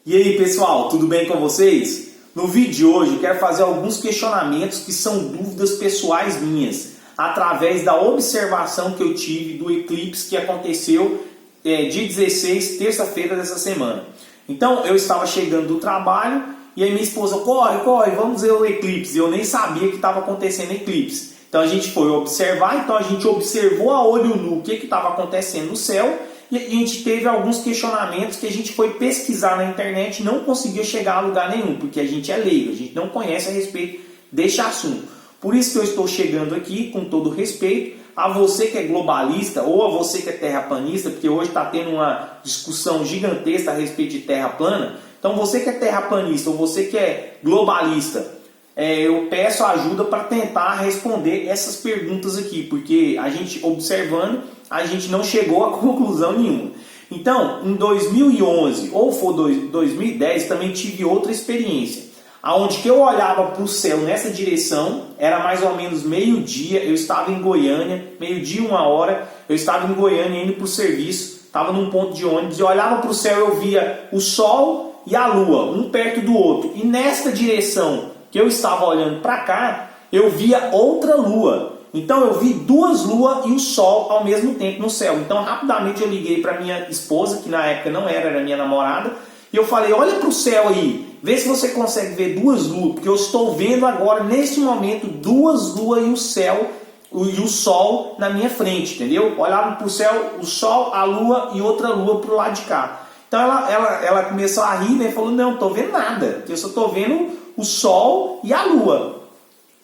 E aí pessoal, tudo bem com vocês? No vídeo de hoje eu quero fazer alguns questionamentos que são dúvidas pessoais minhas, através da observação que eu tive do eclipse que aconteceu dia 16, terça-feira dessa semana. Então eu estava chegando do trabalho e aí minha esposa, corre, vamos ver o eclipse. Eu nem sabia que estava acontecendo eclipse. Então a gente foi observar, então a gente observou a olho nu o que estava acontecendo no céu. E a gente teve alguns questionamentos que a gente foi pesquisar na internet e não conseguiu chegar a lugar nenhum, porque a gente é leigo, a gente não conhece a respeito deste assunto. Por isso que eu estou chegando aqui, com todo respeito, a você que é globalista ou a você que é terraplanista, porque hoje está tendo uma discussão gigantesca a respeito de terra plana. Então você que é terraplanista ou você que é globalista, eu peço ajuda para tentar responder essas perguntas aqui, porque a gente observando, a gente não chegou a conclusão nenhuma. Então, em 2011 ou foi 2010, também tive outra experiência, aonde que eu olhava para o céu nessa direção, era mais ou menos meio-dia, eu estava em Goiânia, meio-dia, 1h, eu estava em Goiânia indo para o serviço, estava num ponto de ônibus, e eu olhava para o céu, eu via o Sol e a Lua, um perto do outro, e nesta direção que eu estava olhando para cá, eu via outra lua. Então eu vi duas luas e o sol ao mesmo tempo no céu. Então rapidamente eu liguei para minha esposa, que na época não era minha namorada, e eu falei, olha para o céu aí, vê se você consegue ver duas luas, porque eu estou vendo agora, neste momento, duas luas e o céu e o sol na minha frente, entendeu? Olhava para o céu, o sol, a lua e outra lua para o lado de cá. Então ela começou a rir, né? Falou, não estou vendo nada, eu só estou vendo o sol e a lua.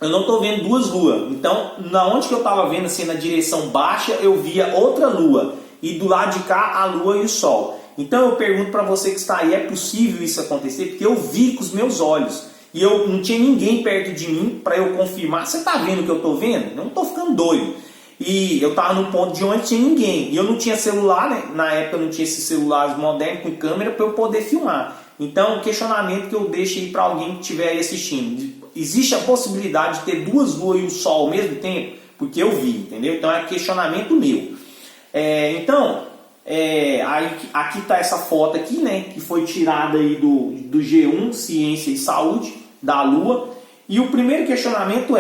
Eu não estou vendo duas luas. Então, na onde que eu estava vendo, assim, na direção baixa, eu via outra lua. E do lado de cá, a lua e o sol. Então eu pergunto para você que está aí, é possível isso acontecer? Porque eu vi com os meus olhos. E eu não tinha ninguém perto de mim para eu confirmar. Você está vendo o que eu estou vendo? Eu não estou ficando doido. E eu estava num ponto de onde tinha ninguém. E eu não tinha celular, né? Na época eu não tinha esses celulares modernos com câmera para eu poder filmar. Então, o questionamento que eu deixo aí para alguém que estiver aí assistindo. Existe a possibilidade de ter duas luas e o sol ao mesmo tempo? Porque eu vi, entendeu? Então é questionamento meu. Aqui está essa foto aqui, né? Que foi tirada aí do G1, Ciência e Saúde, da Lua. E o primeiro questionamento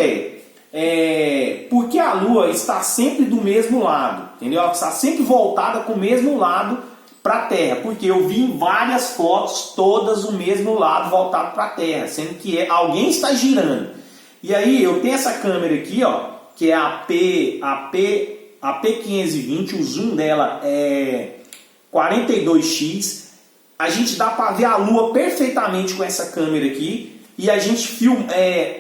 por que a Lua está sempre do mesmo lado? Entendeu? Ela está sempre voltada com o mesmo lado para a Terra, porque eu vi em várias fotos todas o mesmo lado voltado para a Terra, sendo que alguém está girando. E aí eu tenho essa câmera aqui, ó, que é a P520, o zoom dela é 42x. A gente dá para ver a Lua perfeitamente com essa câmera aqui, e a gente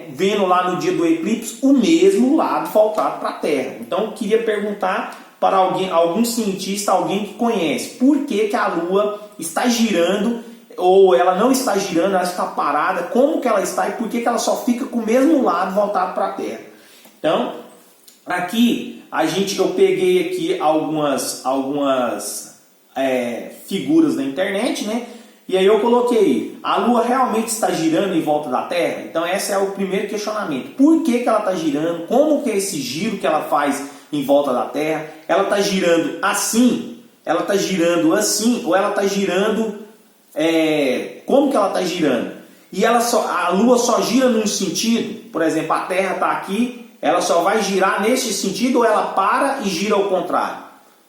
vendo lá no dia do eclipse o mesmo lado voltado para a Terra. Então eu queria perguntar para algum cientista, alguém que conhece, por que a Lua está girando, ou ela não está girando, ela está parada, como que ela está e por que ela só fica com o mesmo lado voltado para a Terra. Então, aqui eu peguei aqui algumas figuras da internet, né? E aí eu coloquei, a Lua realmente está girando em volta da Terra? Então esse é o primeiro questionamento. Por que ela está girando? Como que é esse giro que ela faz em volta da Terra? Ela está girando assim? Ela está girando assim? Ou ela está girando... como que ela está girando? E a Lua só gira num sentido? Por exemplo, a Terra está aqui, ela só vai girar nesse sentido ou ela para e gira ao contrário?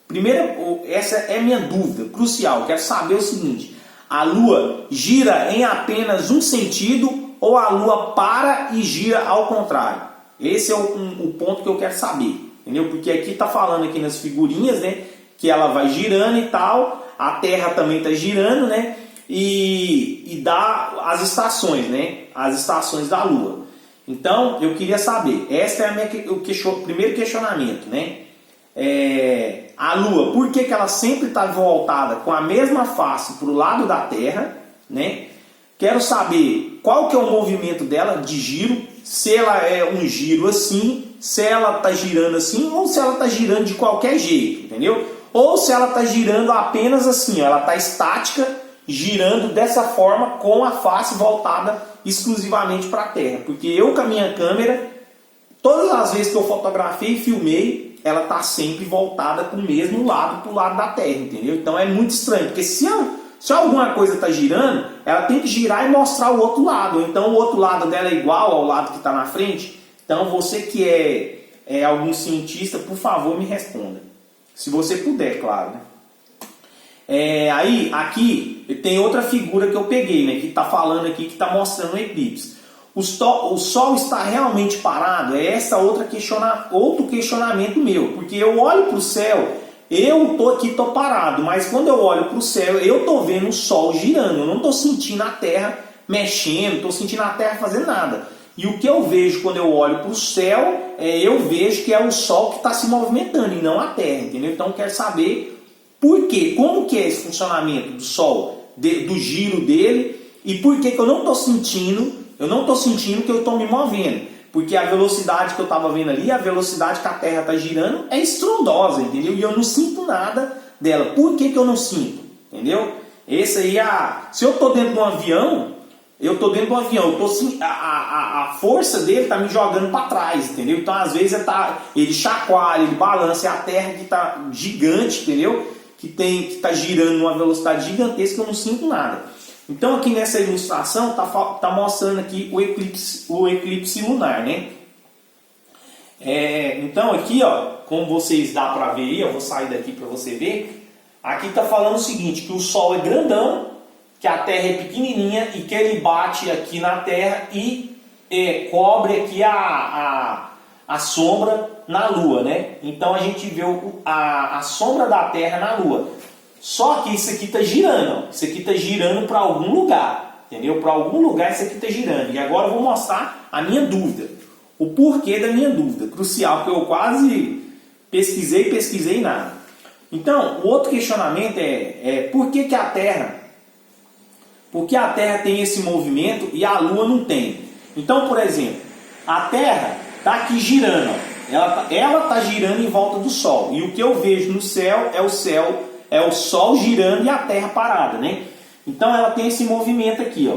Primeiro, essa é a minha dúvida crucial. Eu quero saber o seguinte, a Lua gira em apenas um sentido ou a Lua para e gira ao contrário? Esse é o ponto que eu quero saber. Entendeu? Porque aqui está falando aqui nas figurinhas, né, que ela vai girando e tal, a Terra também está girando, né, e dá as estações, né, as estações da Lua. Então eu queria saber, esse é o primeiro questionamento, né, a Lua, por que ela sempre está voltada com a mesma face para o lado da Terra, né? Quero saber qual que é o movimento dela de giro, se ela é um giro assim, se ela está girando assim ou se ela está girando de qualquer jeito, entendeu? Ou se ela está girando apenas assim, ó, ela está estática, girando dessa forma com a face voltada exclusivamente para a Terra. Porque eu com a minha câmera, todas as vezes que eu fotografei e filmei, ela está sempre voltada para o mesmo lado, para o lado da Terra, entendeu? Então é muito estranho, porque se Se alguma coisa está girando, ela tem que girar e mostrar o outro lado. Então o outro lado dela é igual ao lado que está na frente. Então você que é algum cientista, por favor me responda. Se você puder, claro, né? Aí, aqui tem outra figura que eu peguei, né? Que está falando aqui, que está mostrando o eclipse. O Sol está realmente parado? É essa outro questionamento meu. Porque eu olho para o céu, eu estou parado. Mas quando eu olho para o céu, eu estou vendo o Sol girando. Eu não estou sentindo a Terra mexendo, não estou sentindo a Terra fazendo nada. E o que eu vejo quando eu olho para o céu, eu vejo que é o Sol que está se movimentando e não a Terra, entendeu? Então eu quero saber por quê, como que é esse funcionamento do Sol, do giro dele, e por que eu não estou sentindo, que eu estou me movendo. Porque a velocidade que eu estava vendo ali, a velocidade que a Terra está girando é estrondosa, entendeu? E eu não sinto nada dela. Por que eu não sinto? Entendeu? Esse aí, se eu estou dentro de um avião, a força dele está me jogando para trás, entendeu? Então às vezes ele chacoalha, ele balança, é a Terra que está gigante, entendeu? Que está girando numa velocidade gigantesca, eu não sinto nada. Então aqui nessa ilustração está mostrando aqui o eclipse lunar, né? Então aqui, ó, como vocês dá para ver aí, eu vou sair daqui para você ver. Aqui está falando o seguinte, que o Sol é grandão, que a Terra é pequenininha e que ele bate aqui na Terra e cobre aqui a sombra na Lua, né? Então a gente vê a sombra da Terra na Lua. Só que isso aqui está girando, ó. Isso aqui está girando para algum lugar, entendeu? Para algum lugar isso aqui está girando. E agora eu vou mostrar a minha dúvida, o porquê da minha dúvida, crucial, porque eu quase pesquisei nada. Então, o outro questionamento por que a Terra tem esse movimento e a Lua não tem? Então, por exemplo, a Terra está aqui girando, ó. Ela está girando em volta do Sol. E o que eu vejo no céu é o Sol girando e a Terra parada, né? Então ela tem esse movimento aqui, ó,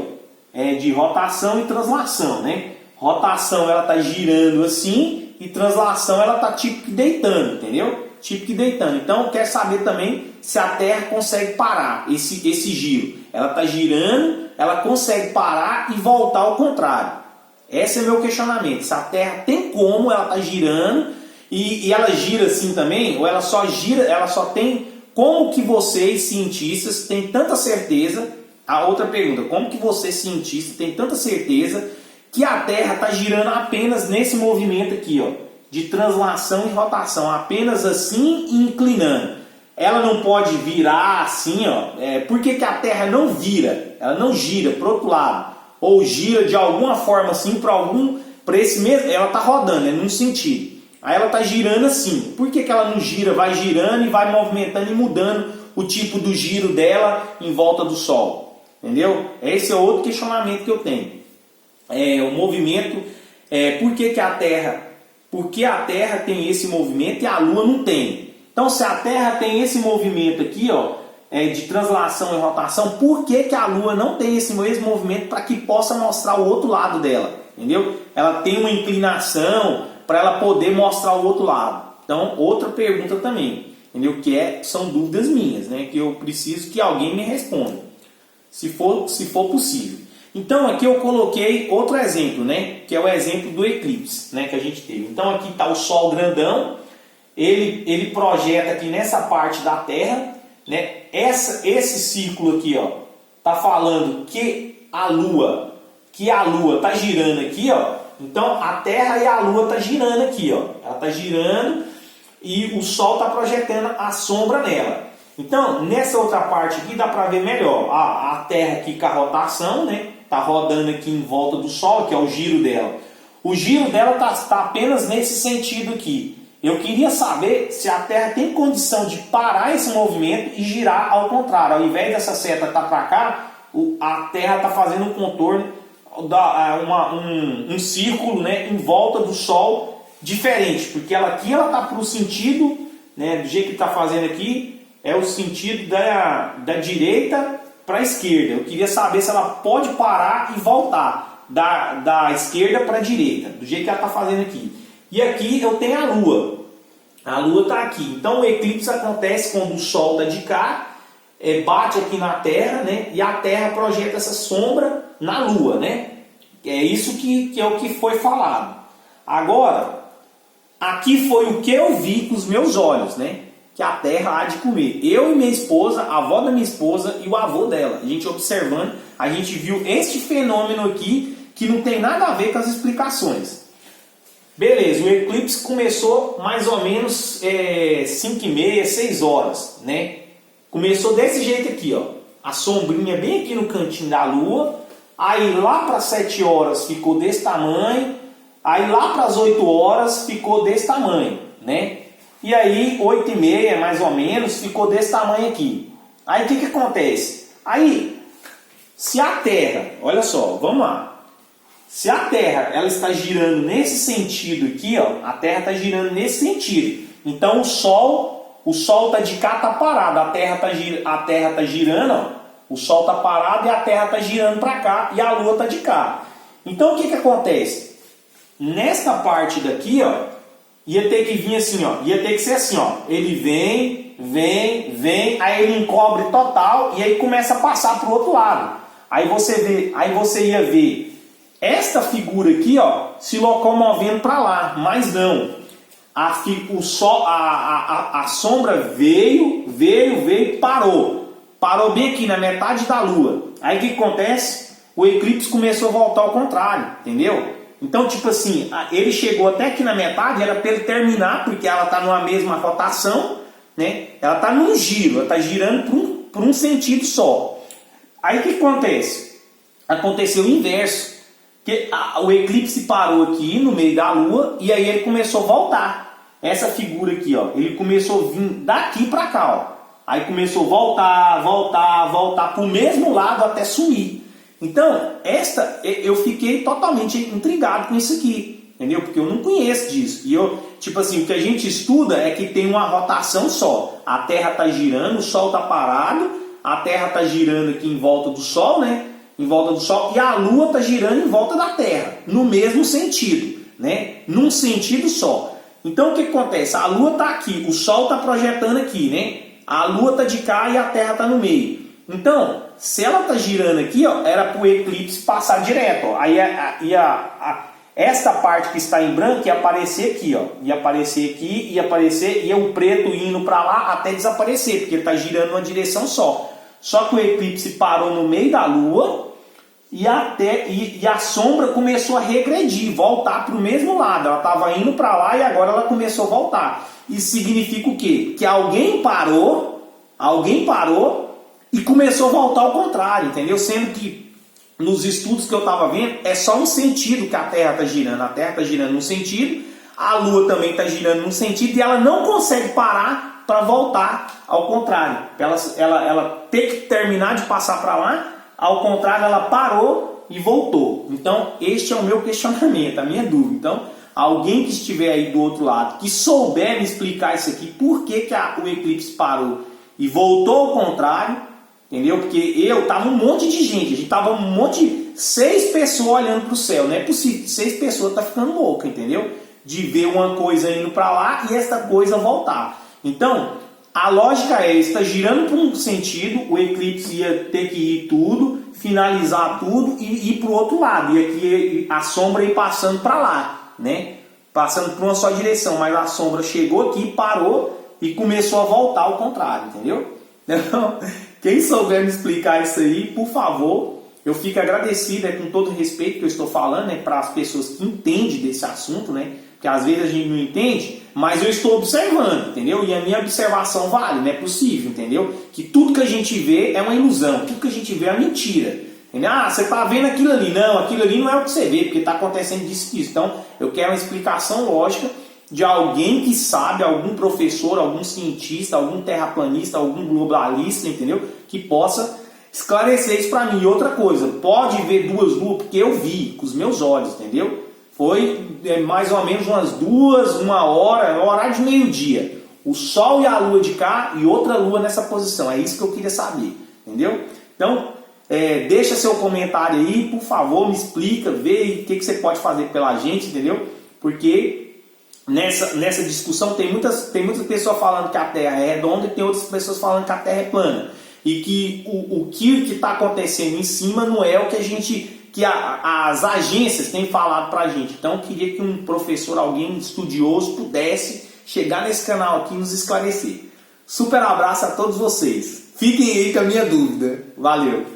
de rotação e translação, né? Rotação ela está girando assim e translação ela está tipo que deitando, entendeu? Tipo que deitando. Então quer saber também se a Terra consegue parar esse giro. Ela está girando, ela consegue parar e voltar ao contrário. Esse é o meu questionamento. Se a Terra tem como, ela está girando e ela gira assim também, ou ela só gira, ela só tem. Como que vocês, cientistas, têm tanta certeza? A outra pergunta, como que vocês, cientistas, têm tanta certeza que a Terra está girando apenas nesse movimento aqui, ó, de translação e rotação, apenas assim e inclinando? Ela não pode virar assim, ó. Por que a Terra não vira? Ela não gira para o outro lado. Ou gira de alguma forma assim para esse mesmo. Ela está rodando, num sentido. Aí ela está girando assim. Por que ela não gira? Vai girando e vai movimentando e mudando o tipo do giro dela em volta do Sol. Entendeu? Esse é outro questionamento que eu tenho. O movimento. Por que a Terra tem esse movimento e a Lua não tem? Então, se a Terra tem esse movimento aqui, ó, de translação e rotação, por que a Lua não tem esse mesmo movimento para que possa mostrar o outro lado dela? Entendeu? Ela tem uma inclinação para ela poder mostrar o outro lado. Então, outra pergunta também, entendeu? São dúvidas minhas, né? Que eu preciso que alguém me responda, se for possível. Então, aqui eu coloquei outro exemplo, né? Que é o exemplo do eclipse, né? Que a gente teve. Então, aqui está o Sol grandão, ele projeta aqui nessa parte da Terra, né? Esse círculo aqui, ó, tá falando que a Lua está girando aqui, ó. Então a Terra e a Lua está girando aqui, ó. Ela está girando e o Sol está projetando a sombra nela. Então nessa outra parte aqui dá para ver melhor. A Terra aqui com a rotação, né? Tá rodando aqui em volta do Sol, que é o giro dela. O giro dela tá apenas nesse sentido aqui. Eu queria saber se a Terra tem condição de parar esse movimento e girar ao contrário. Ao invés dessa seta estar para cá, a Terra está fazendo um contorno, um círculo, né, em volta do Sol diferente. Porque aqui ela está para o sentido, né, do jeito que está fazendo aqui, é o sentido da direita para a esquerda. Eu queria saber se ela pode parar e voltar da esquerda para a direita, do jeito que ela está fazendo aqui. E aqui eu tenho a Lua. A Lua está aqui. Então o eclipse acontece quando o Sol está de cá bate aqui na Terra, né? E a Terra projeta essa sombra na Lua, né? É isso que é o que foi falado. Agora, aqui foi o que eu vi com os meus olhos, né? Que a Terra há de comer. Eu e minha esposa, a avó da minha esposa e o avô dela. A gente observando, a gente viu este fenômeno aqui que não tem nada a ver com as explicações. Beleza, o eclipse começou mais ou menos 5h30, 6 horas, né? Começou desse jeito aqui, ó. A sombrinha bem aqui no cantinho da Lua. Aí lá para 7 horas ficou desse tamanho. Aí lá para as 8 horas ficou desse tamanho, né? E aí 8h30 mais ou menos ficou desse tamanho aqui. Aí o que acontece? Aí, se a Terra, olha só, vamos lá. Se a Terra ela está girando nesse sentido aqui, ó, a Terra está girando nesse sentido. Então o Sol está de cá, está parado. A Terra está girando, ó, o Sol está parado e a Terra está girando para cá e a Lua está de cá. Então o que acontece? Nesta parte daqui, ó, ia ter que vir assim, ó, ia ter que ser assim, ó. Ele vem, aí ele encobre total e aí começa a passar para o outro lado. Aí você ia ver esta figura aqui, ó, se locomovendo para lá, mas não. A sombra veio, parou bem aqui na metade da Lua. Aí o que acontece? O eclipse começou a voltar ao contrário, entendeu? Então, tipo assim, ele chegou até aqui na metade, era para ele terminar, porque ela está numa mesma rotação, né? Ela está num giro, ela está girando por um sentido só. Aí o que acontece? Aconteceu o inverso. Que o eclipse parou aqui no meio da Lua e aí ele começou a voltar. Essa figura aqui, ó, ele começou a vir daqui para cá, ó. Aí começou a voltar para o mesmo lado até sumir. Então, eu fiquei totalmente intrigado com isso aqui, entendeu? Porque eu não conheço disso. E tipo assim, o que a gente estuda é que tem uma rotação só. A Terra está girando, o Sol está parado, a Terra está girando aqui em volta do Sol, né? Em volta do Sol, e a Lua está girando em volta da Terra, no mesmo sentido, né? Num sentido só. Então o que acontece? A Lua está aqui, o Sol está projetando aqui, né? A Lua está de cá e a Terra está no meio. Então, se ela está girando aqui, ó, era para o eclipse passar direto, ó. Aí esta parte que está em branco ia aparecer aqui, ó. Ia aparecer aqui, ia o preto indo para lá até desaparecer, porque ele está girando uma direção só. Só que o eclipse parou no meio da Lua e a sombra começou a regredir, voltar para o mesmo lado. Ela estava indo para lá e agora ela começou a voltar. Isso significa o quê? Que alguém parou e começou a voltar ao contrário, entendeu? Sendo que nos estudos que eu estava vendo, é só um sentido que a Terra está girando. A Terra está girando num sentido, a Lua também está girando num sentido e ela não consegue parar para voltar ao contrário. Ela tem que terminar de passar para lá, ao contrário, ela parou e voltou. Então, este é o meu questionamento, a minha dúvida. Então, alguém que estiver aí do outro lado, que souber me explicar isso aqui, por que o eclipse parou e voltou ao contrário, entendeu? Porque tava um monte de gente, a gente tava 6 pessoas olhando para o céu. Não é possível, 6 pessoas tá ficando louca, entendeu? De ver uma coisa indo para lá e esta coisa voltar. Então, a lógica é, está girando por um sentido, o eclipse ia ter que ir tudo, finalizar tudo e ir para o outro lado. E aqui a sombra ia passando para lá, né? Passando por uma só direção, mas a sombra chegou aqui, parou e começou a voltar ao contrário, entendeu? Então, quem souber me explicar isso aí, por favor, eu fico agradecido, com todo o respeito que eu estou falando, né, para as pessoas que entendem desse assunto, né? Porque às vezes a gente não entende, mas eu estou observando, entendeu? E a minha observação vale, não é possível, entendeu? Que tudo que a gente vê é uma ilusão, tudo que a gente vê é mentira. Entendeu? Ah, você está vendo aquilo ali. Não, aquilo ali não é o que você vê, porque está acontecendo disso e isso. Então, eu quero uma explicação lógica de alguém que sabe, algum professor, algum cientista, algum terraplanista, algum globalista, entendeu? Que possa esclarecer isso para mim. E outra coisa, pode ver 2 luas, porque eu vi com os meus olhos, entendeu? Foi mais ou menos umas 2, 1 hora, no horário de meio-dia. O Sol e a Lua de cá e outra Lua nessa posição. É isso que eu queria saber, entendeu? Então, deixa seu comentário aí, por favor, me explica, vê o que você pode fazer pela gente, entendeu? Porque nessa discussão tem muitas pessoas falando que a Terra é redonda e tem outras pessoas falando que a Terra é plana. e que o que está acontecendo em cima não é o que as agências têm falado para a gente. Então eu queria que um professor, alguém estudioso, pudesse chegar nesse canal aqui e nos esclarecer. Super abraço a todos vocês. Fiquem aí com a minha dúvida. Valeu!